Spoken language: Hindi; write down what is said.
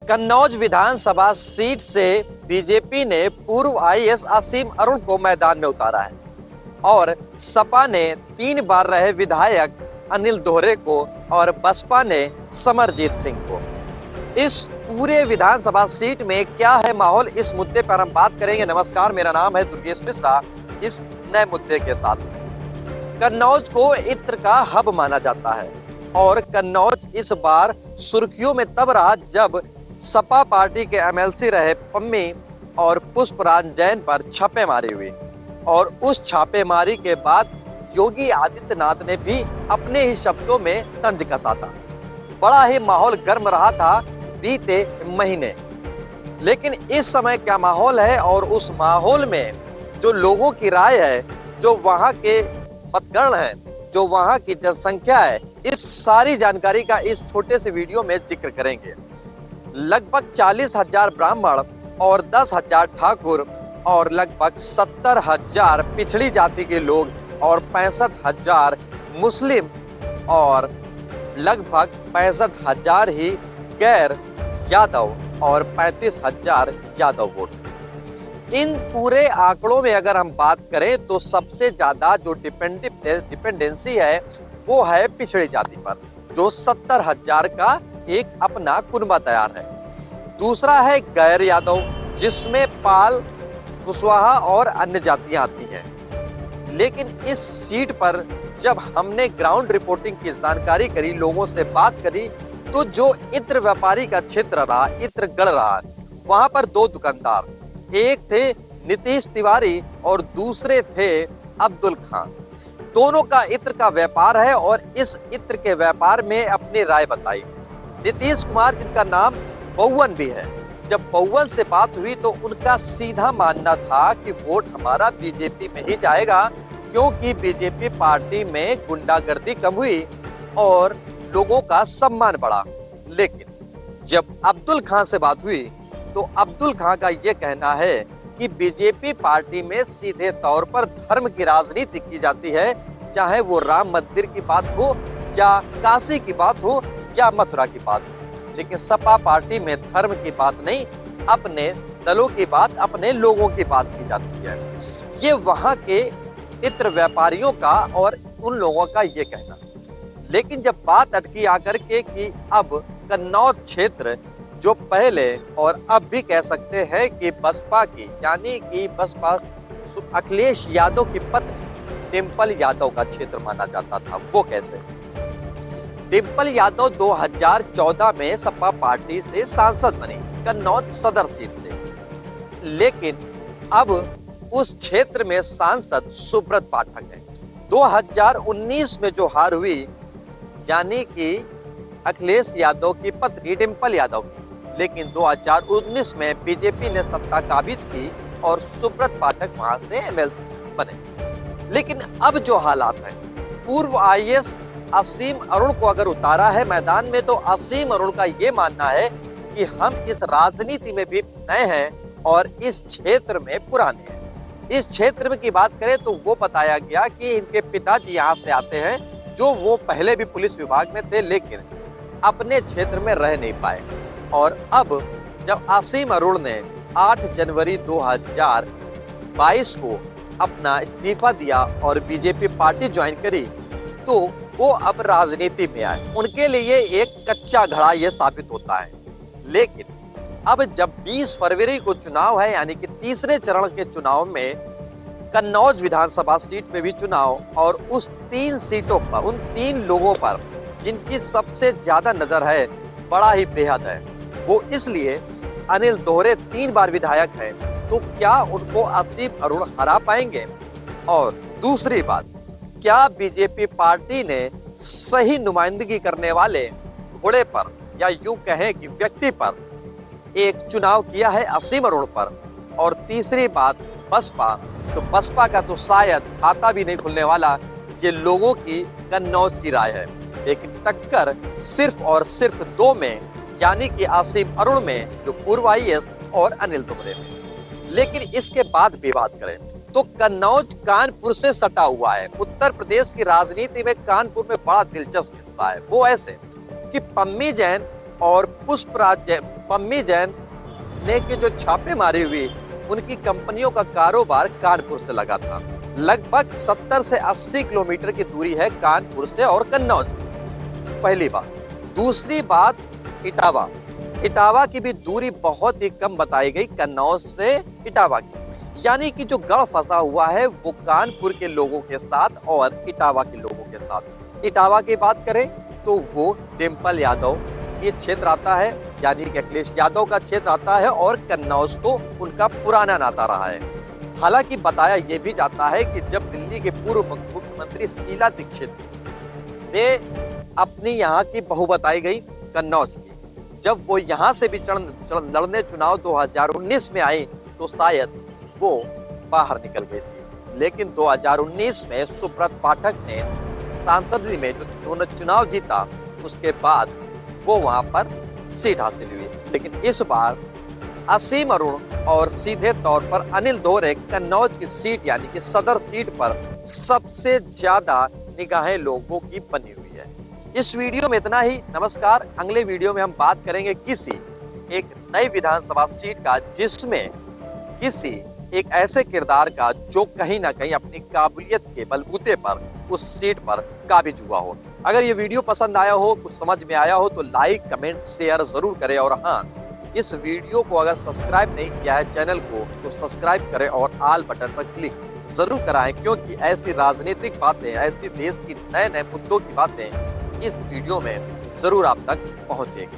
कन्नौज विधानसभा सीट से बीजेपी ने पूर्व आईएएस असीम अरुण को मैदान में उतारा है और सपा ने 3 बार रहे विधायक अनिल दोहरे को और बसपा ने समरजीत सिंह को। इस पूरे विधानसभा सीट में क्या है माहौल, इस मुद्दे पर हम बात करेंगे। नमस्कार, मेरा नाम है दुर्गेश मिश्रा। इस नए मुद्दे के साथ कन्नौज को इत्र का हब माना जाता है और कन्नौज इस बार सुर्खियों में तब रहा जब सपा पार्टी के एमएलसी रहे पम्मी और पुष्पराज जैन पर छापेमारी हुई और उस छापेमारी के बाद योगी आदित्यनाथ ने भी अपने ही शब्दों में तंज कसा था। बड़ा ही माहौल गर्म रहा था बीते महीने, लेकिन इस समय क्या माहौल है और उस माहौल में जो लोगों की राय है, जो वहां के मतगण है, जो वहां की जनसंख्या है, इस सारी जानकारी का इस छोटे से वीडियो में जिक्र करेंगे। लगभग 40,000 ब्राह्मण और 10,000 ठाकुर और लगभग 70,000 पिछड़ी जाति के लोग और 65,000 मुस्लिम और लगभग 65,000 ही गैर यादव और 35,000 यादव वोट। इन पूरे आंकड़ों में अगर हम बात करें तो सबसे ज्यादा जो डिपेंडेंसी है वो है पिछड़ी जाति पर, जो 70,000 का एक अपना कुनबा तैयार है। दूसरा है गैर यादव, जिसमें पाल, कुशवाहा और अन्य जातियां आती हैं। लेकिन इस सीट पर जब हमने ग्राउंड रिपोर्टिंग की जानकारी करी, लोगों से बात करी, तो जो इत्र व्यापारी का क्षेत्र रहा, इत्र गढ़ रहा, वहां पर 2 दुकानदार, एक थे नीतीश तिवारी और दूसरे थे अब्दुल खान। दोनों का इत्र का व्यापार है और इस इत्र के व्यापार में अपनी राय बताई। नीतीश कुमार, जिनका नाम बउवन भी है, जब बउवन से बात हुई तो उनका सीधा मानना था कि वोट हमारा बीजेपी में ही जाएगा, क्योंकि बीजेपी पार्टी में गुंडागर्दी कम हुई और लोगों का सम्मान बढ़ा। लेकिन जब अब्दुल खान से बात हुई तो अब्दुल खान का यह कहना है कि बीजेपी पार्टी में सीधे तौर पर धर्म की राजनीति की जाती है, चाहे वो राम मंदिर की बात हो या काशी की बात हो या मथुरा की बात हो। लेकिन सपा पार्टी में धर्म की बात नहीं, अपने दलों की बात, अपने लोगों की बात की जाती है। ये वहां के इत्र व्यापारियों का और उन लोगों का ये कहना। लेकिन जब बात अटकी आकर के कि अब कन्नौज क्षेत्र जो पहले और अब भी कह सकते हैं कि बसपा की, यानी कि बसपा अखिलेश यादव की पत्नी डिंपल यादव का क्षेत्र माना जाता था, वो कैसे? डिंपल यादव 2014 में सपा पार्टी से सांसद बनी कन्नौज सदर सीट से, लेकिन अब उस क्षेत्र में सांसद सुब्रत पाठक है। 2019 में जो हार हुई, यानी कि अखिलेश यादव की पत्नी डिंपल यादव की, लेकिन 2019 में बीजेपी ने सत्ता काबिज की और सुब्रत पाठक वहां से एमएलसी बने। लेकिन अब जो हालात है, पूर्व आईएएस असीम अरुण को अगर उतारा है मैदान में, तो असीम अरुण का ये मानना है कि हम इस राजनीति में भी नए हैं और इस क्षेत्र में पुराने हैं। इस क्षेत्र में की बात करें तो वो बताया गया कि इनके पिताजी यहाँ से आते हैं, जो वो पहले भी पुलिस विभाग में थे लेकिन अपने क्षेत्र में रह नहीं पाए। और अब जब असीम अरुण ने 8 जनवरी 2022 को अपना इस्तीफा दिया और बीजेपी पार्टी ज्वाइन करी, तो वो अब राजनीति में आए। उनके लिए एक कच्चा घड़ा ये साबित होता है। लेकिन अब जब 20 फरवरी को चुनाव है, यानी कि तीसरे चरण के चुनाव में कन्नौज विधानसभा सीट में भी चुनाव, और उस 3 सीटों पर, उन 3 लोगों पर जिनकी सबसे ज्यादा नजर है, बड़ा ही बेहद है, वो इसलिए अनिल दोहरे 3 बार विधायक हैं, तो क्या उनको असीम अरुण हरा पाएंगे? और दूसरी बात, क्या बीजेपी पार्टी ने सही नुमाइंदगी करने वाले घोड़े पर, या यूं कहें कि व्यक्ति पर, एक चुनाव किया है असीम अरुण पर? और तीसरी बात बसपा, तो बसपा का तो शायद खाता भी नहीं खुलने वाला, ये लोगों की कन्नौज की राय है। लेकिन टक्कर सिर्फ और सिर्फ 2 में, यानी कि असीम अरुण में, जो पूर्व आईएएस, और अनिल दोहरे में। लेकिन इसके बाद भी बात करें तो कन्नौज कानपुर से सटा हुआ है। उत्तर प्रदेश की राजनीति में कानपुर में बड़ा दिलचस्प हिस्सा है। वो ऐसे कि पम्मी जैन और पुष्पराज पम्मी जैन ने के जो छापेमारी हुई, उनकी कंपनियों का कारोबार कानपुर से लगा था। लगभग 70 से 80 किलोमीटर की दूरी है कानपुर से और कन्नौज की। पहली बात। दूसरी बात, इटावा। इटावा की भी दूरी बहुत ही कम बताई गई कन्नौज से इटावा की। यानी कि जो गढ़ फंसा हुआ है वो कानपुर के लोगों के साथ और इटावा के लोगों के साथ। इटावा की बात करें तो वो डिम्पल यादव ये क्षेत्र आता है, यानी कि अखिलेश यादव का क्षेत्र आता है, और कन्नौज तो उनका पुराना नाता रहा है। हालांकि बताया यह भी जाता है कि जब दिल्ली के पूर्व मुख्यमंत्री शीला दीक्षित ने अपनी यहाँ की बहू बताई गई कन्नौज की, जब वो यहाँ से भी लड़ने चुनाव 2019 में आई तो शायद वो बाहर निकल गई थी। लेकिन 2019 में सुब्रत पाठक ने सांसद में जो चुनाव जीता, उसके बाद वो वहां पर सीट हासिल हुई। लेकिन इस बार असीम अरुण और सीधे तौर पर अनिल दोहरे कन्नौज की सीट यानी कि सदर सीट पर सबसे ज्यादा निगाहें लोगों की बनी हुई है। इस वीडियो में इतना ही। नमस्कार। अगले वीडियो में हम बात करेंगे किसी एक नई विधानसभा सीट का, जिसमें किसी एक ऐसे किरदार का जो कहीं ना कहीं अपनी काबिलियत के बलबूते पर उस सीट पर काबिज हुआ हो। अगर ये वीडियो पसंद आया हो, कुछ समझ में आया हो तो लाइक, कमेंट, शेयर जरूर करें। और हाँ, इस वीडियो को अगर सब्सक्राइब नहीं किया है चैनल को तो सब्सक्राइब करें और ऑल बटन पर क्लिक जरूर कराएं, क्योंकि ऐसी राजनीतिक बातें, ऐसी देश की नए नए मुद्दों की बातें इस वीडियो में जरूर आप तक पहुंचेगी।